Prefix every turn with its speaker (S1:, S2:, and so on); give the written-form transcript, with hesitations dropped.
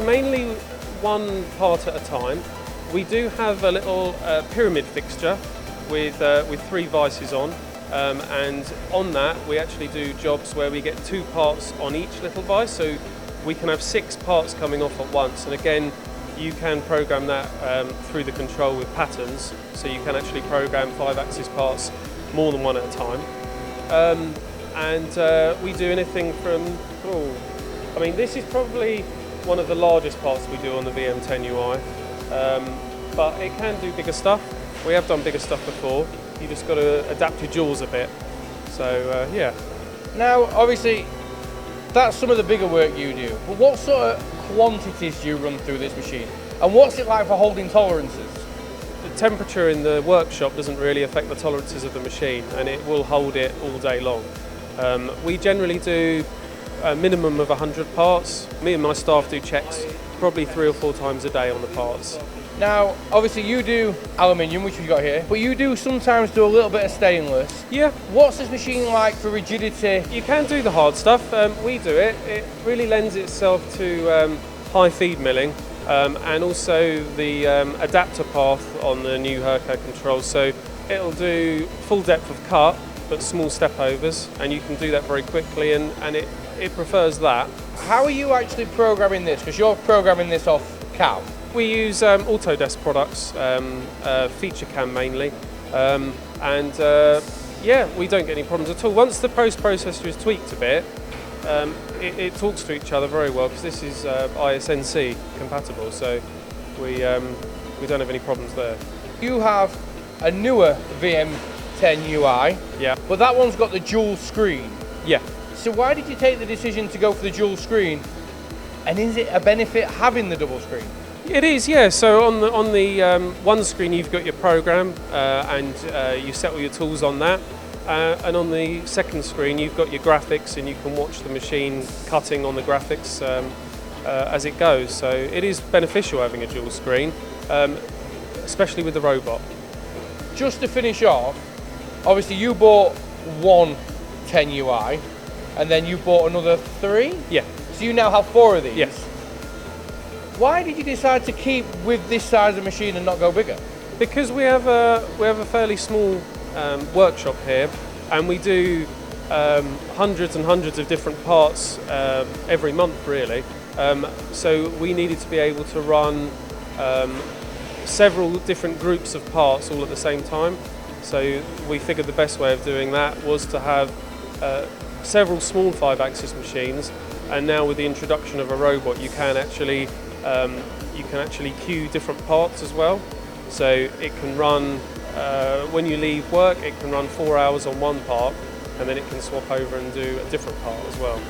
S1: mainly one part at a time. We do have a little pyramid fixture with 3 vices on, and on that we actually do jobs where we get 2 parts on each little vice, so we can have 6 parts coming off at once. And again, you can program that through the control with patterns, so you can actually program 5-axis parts more than one at a time. We do anything from, I mean, this is probably one of the largest parts we do on the VM10Ui, but it can do bigger stuff. We have done bigger stuff before. You just got to adapt your jaws a bit. So yeah.
S2: Now, obviously, that's some of the bigger work you do. But what sort of quantities do you run through this machine? And what's it like for holding tolerances?
S1: The temperature in the workshop doesn't really affect the tolerances of the machine, and it will hold it all day long. We generally do a minimum of 100 parts. Me and my staff do checks probably 3 or 4 times a day on the parts.
S2: Now, obviously you do aluminium, which we've got here, but you do sometimes do a little bit of stainless.
S1: Yeah.
S2: What's this machine like for rigidity?
S1: You can do the hard stuff. We do it. It really lends itself to high feed milling, and also the adapter path on the new Hurco controls. So it'll do full depth of cut, but small step overs, and you can do that very quickly, and it prefers that.
S2: How are you actually programming this? Because you're programming this off CAM.
S1: We use Autodesk products, feature cam mainly, yeah, we don't get any problems at all. Once the post-processor is tweaked a bit, it talks to each other very well, because this is ISNC compatible, so we don't have any problems there.
S2: You have a newer VM10Ui,
S1: yeah,
S2: but that one's got the dual screen.
S1: Yeah.
S2: So why did you take the decision to go for the dual screen, and is it a benefit having the double screen?
S1: It is, yeah. So on the one screen you've got your program, and you set all your tools on that, and on the second screen you've got your graphics, and you can watch the machine cutting on the graphics as it goes. So it is beneficial having a dual screen, especially with the robot.
S2: Just to finish off, obviously you bought one 10Ui, and then you bought another 3?
S1: Yeah.
S2: So you now have 4 of these?
S1: Yes.
S2: Why did you decide to keep with this size of machine and not go bigger?
S1: Because we have a fairly small workshop here, and we do hundreds and hundreds of different parts every month, really. So we needed to be able to run several different groups of parts all at the same time. So we figured the best way of doing that was to have several small 5-axis machines, and now with the introduction of a robot, you can actually queue different parts as well. So it can run, when you leave work, it can run 4 hours on one part, and then it can swap over and do a different part as well.